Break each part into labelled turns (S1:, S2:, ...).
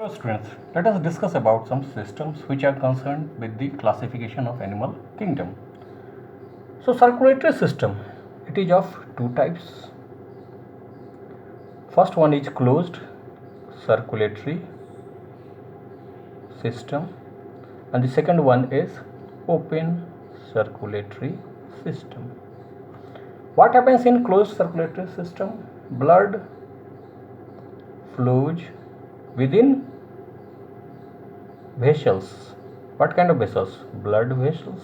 S1: Hello students, let us discuss about some systems which are concerned with the classification of animal kingdom. So circulatory system, it is of two types. First one is closed circulatory system and the second one is open circulatory system. What happens in closed circulatory system? Blood flows within vessels. What kind of vessels? Blood vessels.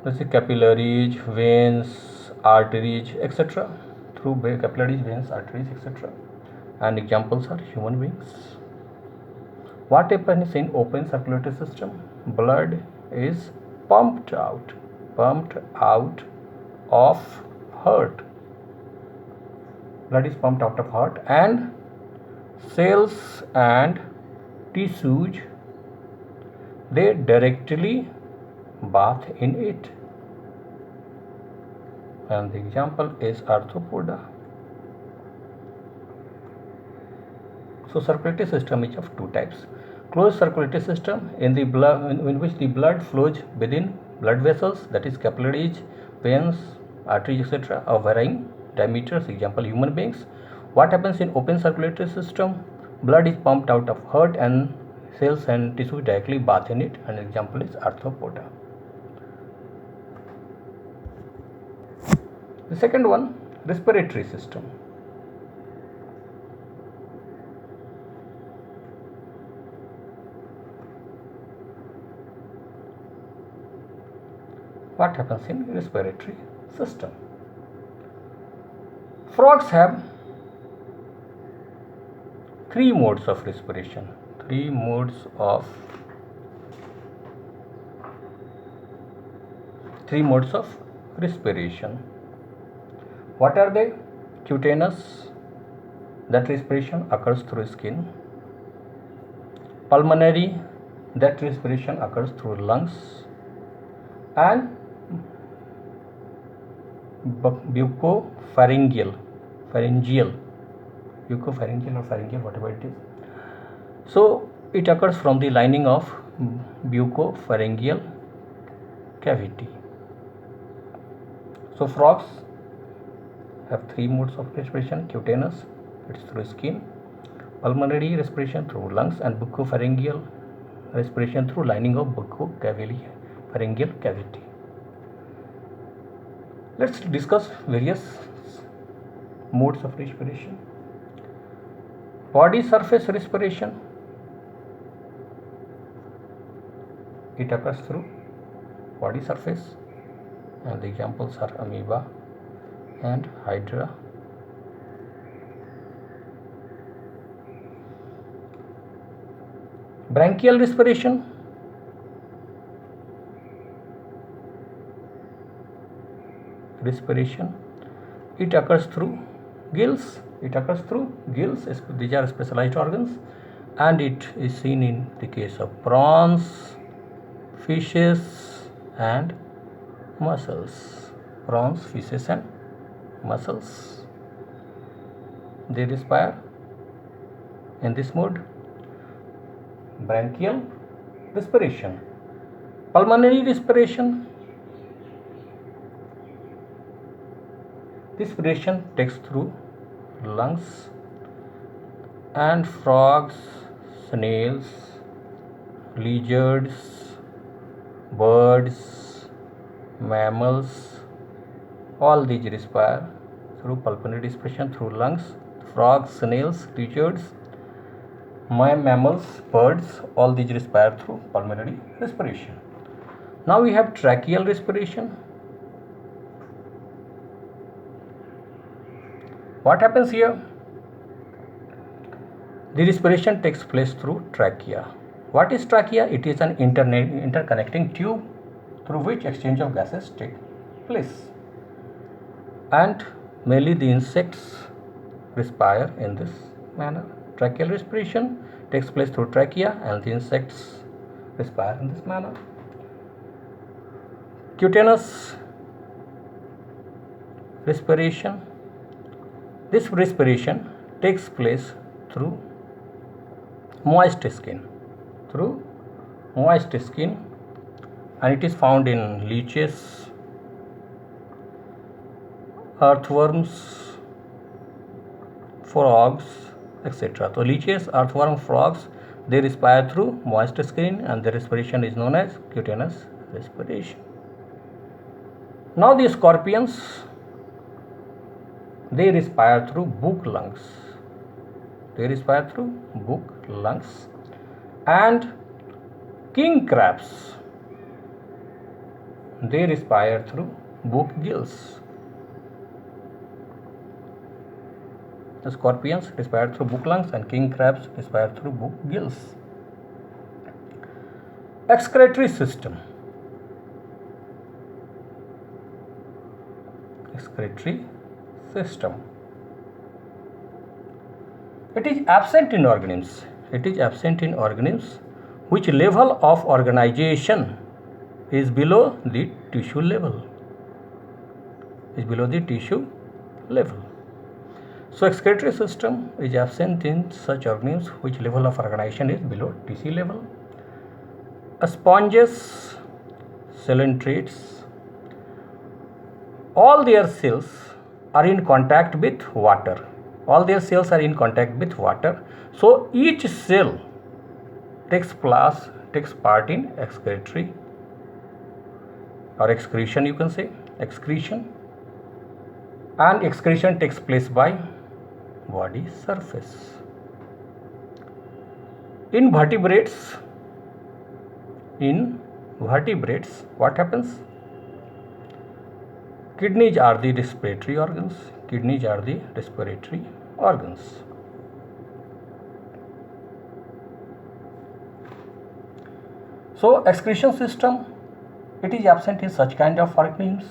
S1: Let's say capillaries, veins, arteries, etc. Through capillaries, veins, arteries, etc. And examples are human beings. What happens in open circulatory system? Blood is pumped out of heart. Blood is pumped out of heart and cells and tissues, they directly bath in it, and the example is arthropoda. So circulatory system is of two types. Closed circulatory system in the blood, in which the blood flows within blood vessels, that is capillaries, veins, arteries, etc. of varying diameters, example human beings. What happens in open circulatory system? Blood is pumped out of heart and cells and tissue directly bath in it, and example is arthropoda. The second one, respiratory system. What happens in respiratory system? Frogs have three modes of respiration. Three modes of respiration. What are they? Cutaneous, that respiration occurs through skin. Pulmonary, that respiration occurs through lungs. And bucopharyngeal, bucopharyngeal or pharyngeal, whatever it is. So it occurs from the lining of bucopharyngeal cavity. So frogs have three modes of respiration: cutaneous, it's through skin; pulmonary respiration through lungs; and bucopharyngeal respiration through lining of bucopharyngeal cavity. Let's discuss various modes of respiration. Body surface respiration, it occurs through body surface, and the examples are amoeba and hydra. Branchial respiration, it occurs through gills. These are specialized organs, and it is seen in the case of prawns, fishes and mussels. They respire in this mode, branchial respiration. Pulmonary respiration, respiration takes through lungs, and frogs, snails, lizards, birds, mammals, all these respire through pulmonary respiration through lungs. Frogs, snails, lizards, mammals, birds, all these respire through pulmonary respiration. Now we have tracheal respiration. What happens here? The respiration takes place through trachea. What is trachea? It is an interconnecting tube through which exchange of gases take place. And mainly the insects respire in this manner. Tracheal respiration takes place through trachea, and the insects respire in this manner. Cutaneous respiration. This respiration takes place through moist skin, through moist skin, and it is found in leeches, earthworms, frogs, etc. So leeches, earthworm, frogs, they respire through moist skin, and their respiration is known as cutaneous respiration. Now the scorpions, they respire through book lungs. They respire through book lungs. And king crabs, they respire through book gills. The scorpions respire through book lungs, and king crabs respire through book gills. Excretory system. Excretory system. It is absent in organisms. It is absent in organisms which level of organization is below the tissue level. Is below the tissue level. So excretory system is absent in such organisms which level of organization is below tissue level. Sponges, coelenterids, all their cells are in contact with water. All their cells are in contact with water. So each cell takes part in excretory or excretion, you can say, excretion. And excretion takes place by body surface. In vertebrates, what happens? Kidneys are the respiratory organs. Kidneys are the respiratory organs. So excretion system, it is absent in such kind of organisms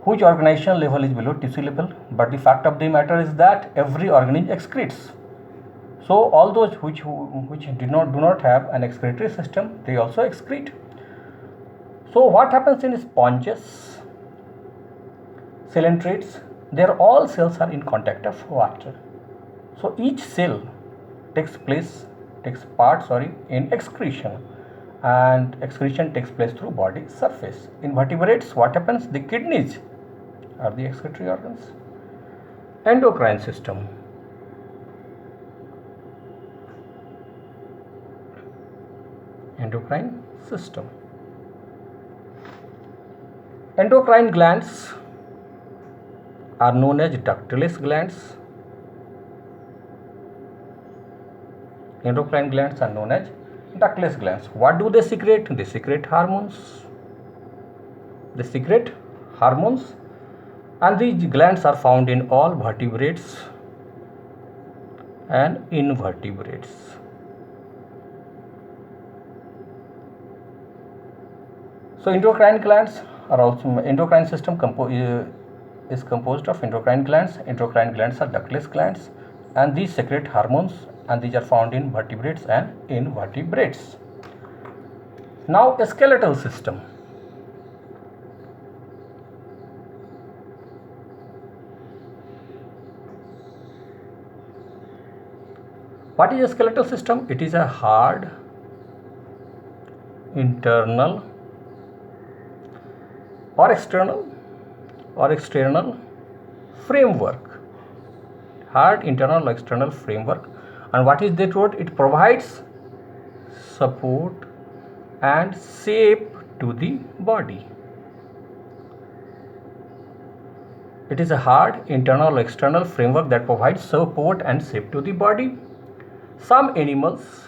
S1: whose organization level is below tissue level, but the fact of the matter is that every organism excretes. So all those which do not have an excretory system, they also excrete. So what happens in sponges, coelenterids, their all cells are in contact of water. So each cell takes part in excretion, and excretion takes place through body surface. In vertebrates, what happens? The kidneys are the excretory organs. Endocrine system. Endocrine system. Endocrine glands are known as ductless glands. Endocrine glands are known as ductless glands. What do they secrete? They secrete hormones. And these glands are found in all vertebrates and invertebrates. So endocrine glands are also, endocrine system is composed of endocrine glands. Endocrine glands are ductless glands, and these secrete hormones, and these are found in vertebrates and invertebrates. Now a skeletal system. What is a skeletal system? It is a hard internal or external framework. Hard internal or external framework. And what is that word? It provides support and shape to the body. It is a hard internal or external framework that provides support and shape to the body. Some animals,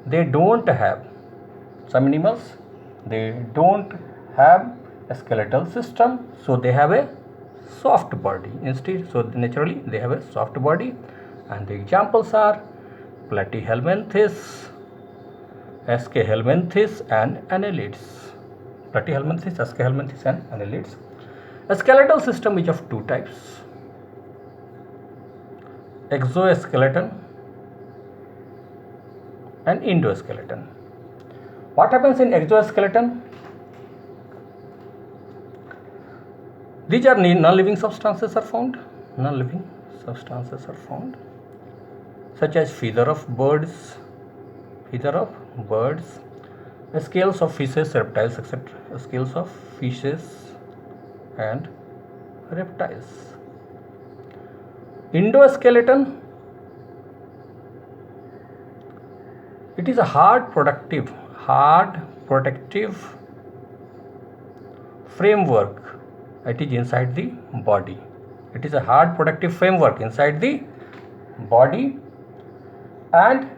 S1: they don't have a skeletal system, so they have a soft body instead. So naturally they have a soft body, and the examples are Platyhelminthes, Aschelminthes and Annelids. Platyhelminthes, Aschelminthes and Annelids. A skeletal system is of two types: exoskeleton and endoskeleton. What happens in exoskeleton? These are non-living substances are found. Non-living substances are found, such as feather of birds, scales of fishes, reptiles, etc. Scales of fishes and reptiles. Endoskeleton. It is a hard protective framework. It is inside the body. It is a hard protective framework inside the body and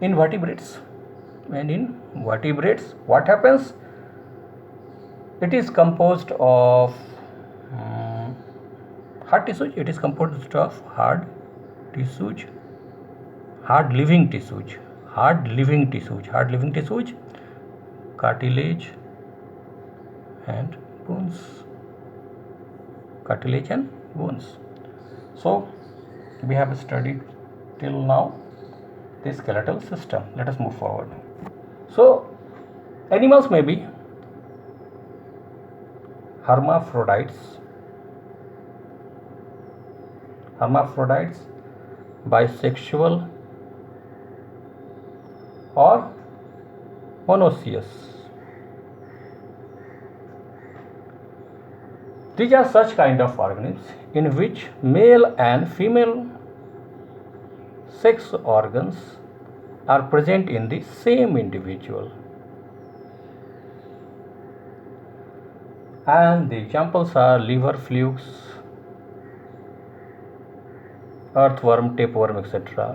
S1: in vertebrates. And in vertebrates, what happens? It is composed of hard tissues. It is composed of hard living tissues, cartilage and bones. So we have studied till now the skeletal system. Let us move forward. So animals may be hermaphrodites, bisexual or monoecious. These are such kind of organisms in which male and female sex organs are present in the same individual. And the examples are liver flukes, earthworm, tapeworm, etc.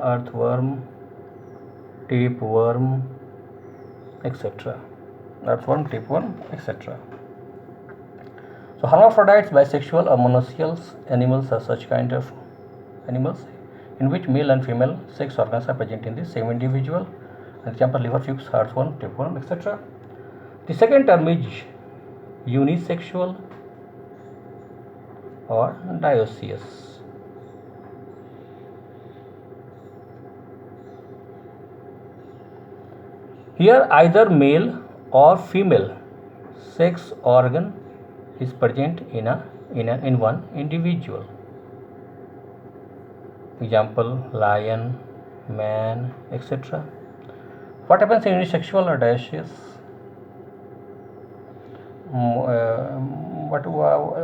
S1: So hermaphrodites, bisexual or monoecious animals are such kind of animals in which male and female sex organs are present in the same individual. Example, liver flukes, earthworm, tapeworm, etc. The second term is unisexual or dioecious. Here either male or female sex organ is present in one individual. Example, lion, man, etc. What happens in unisexual or dioecious?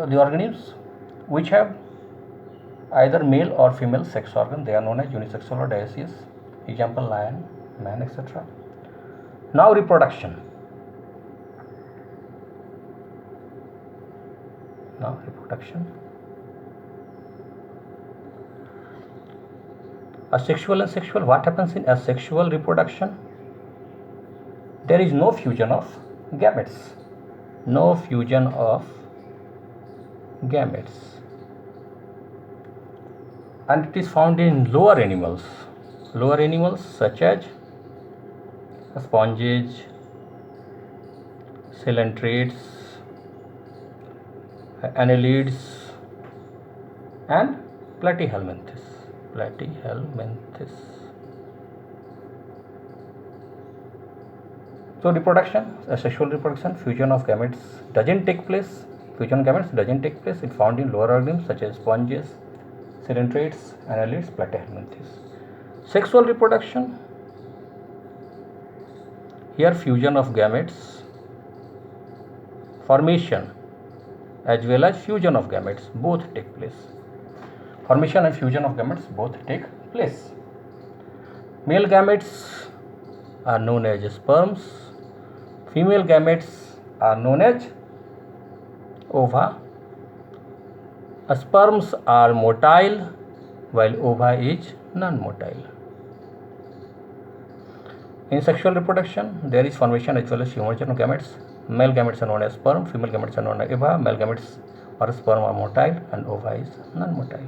S1: The organisms which have either male or female sex organ, they are known as unisexual or dioecious. Example, lion, man, etc. Now reproduction. Asexual and sexual. What happens in asexual reproduction? There is no fusion of gametes. And it is found in lower animals such as sponges, coelentrates, annelids and platyhelminthes. So reproduction, sexual reproduction, fusion of gametes doesn't take place. It found in lower organisms such as sponges, coelentrates, annelids, platyhelminthes. Sexual reproduction, here fusion of gametes, formation as well as fusion of gametes both take place. Formation and fusion of gametes both take place. Male gametes are known as sperms. Female gametes are known as ova. Sperms are motile while ova is non-motile. In sexual reproduction, there is formation as well as fusion of gametes. Male gametes are known as sperm, female gametes are known as ova. Male gametes or sperm are motile and ova is non-motile.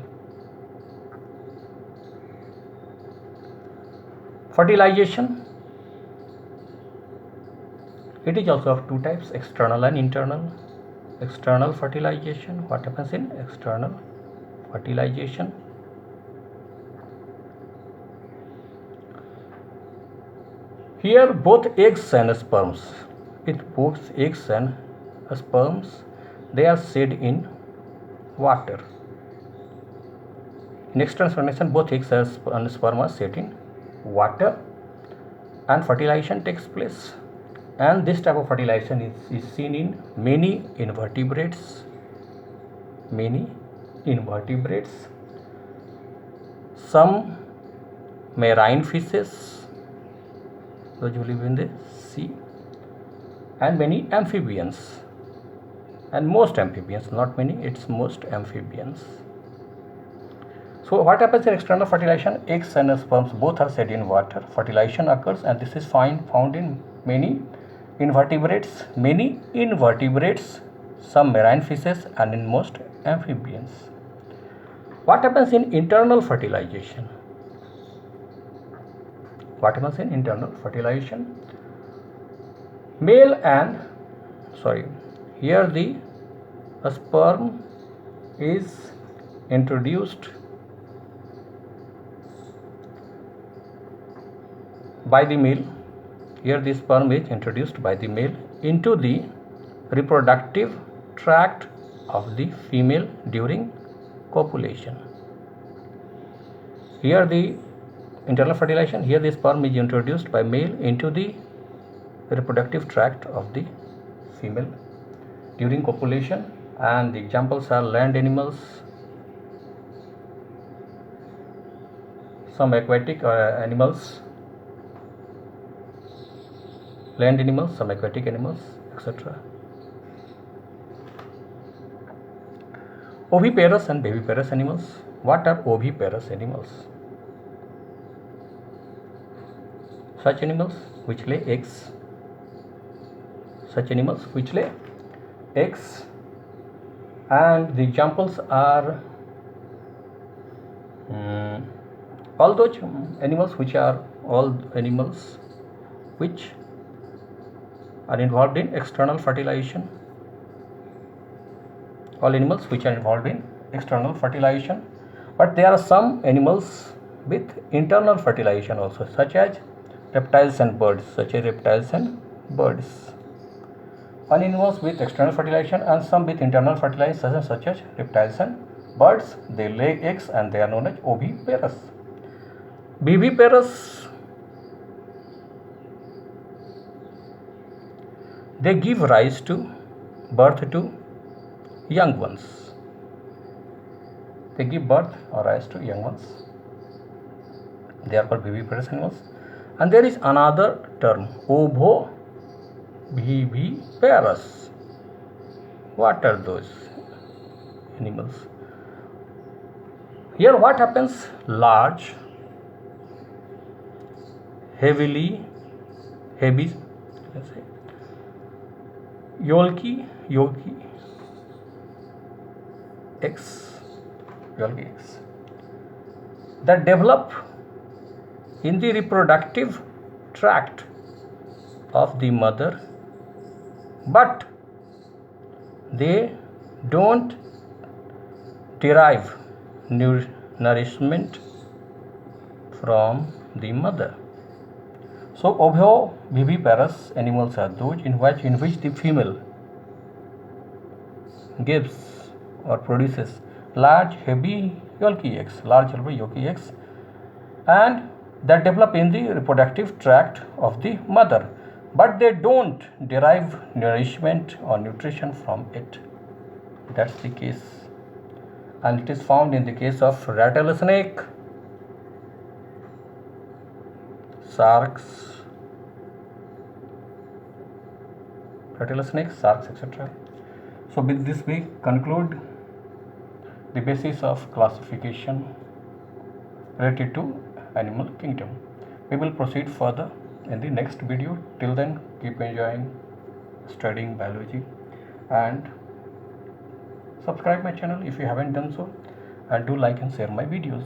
S1: Fertilization. It is also of two types, external and internal. External fertilization. What happens in external fertilization? Here both eggs and sperms they are shed in water. In external fermentation, both eggs and sperm are shed in water and fertilization takes place. And this type of fertilization is seen in many invertebrates. Some marine fishes, those who live in the sea, and many amphibians, and most amphibians, not many, it's most amphibians. So what happens in external fertilization? Eggs and sperms both are shed in water. Fertilization occurs, and this is found in many invertebrates, some marine fishes, and in most amphibians. What happens in internal fertilization? Here the sperm is introduced by the male. Into the reproductive tract of the female during copulation. Here the internal fertilization, here the sperm is introduced by male into the reproductive tract of the female during copulation, and the examples are land animals, some aquatic animals, some aquatic animals, etc. Oviparous and viviparous animals. What are oviparous animals? Such animals which lay eggs. And the examples are all animals which are involved in external fertilization. But there are some animals with internal fertilization also, such as reptiles and birds. One animals with external fertilization and some with internal fertilization, such as reptiles and birds. They lay eggs and they are known as oviparous. Viviparous, they give birth to young ones. They are called viviparous animals. And there is another term, ovoviviparous. What are those animals? Here what happens? Large, heavy, yolky eggs that develop in the reproductive tract of the mother, but they don't derive nourishment from the mother. So ovoviviparous animals are those in which the female gives or produces large heavy yolky eggs, and that develop in the reproductive tract of the mother, but they don't derive nourishment or nutrition from it. That's the case, and it is found in the case of rattlesnake, sharks, etc. So with this we conclude the basis of classification related to animal kingdom. We will proceed further in the next video. Till then, keep enjoying studying biology and subscribe my channel if you haven't done so, and do like and share my videos.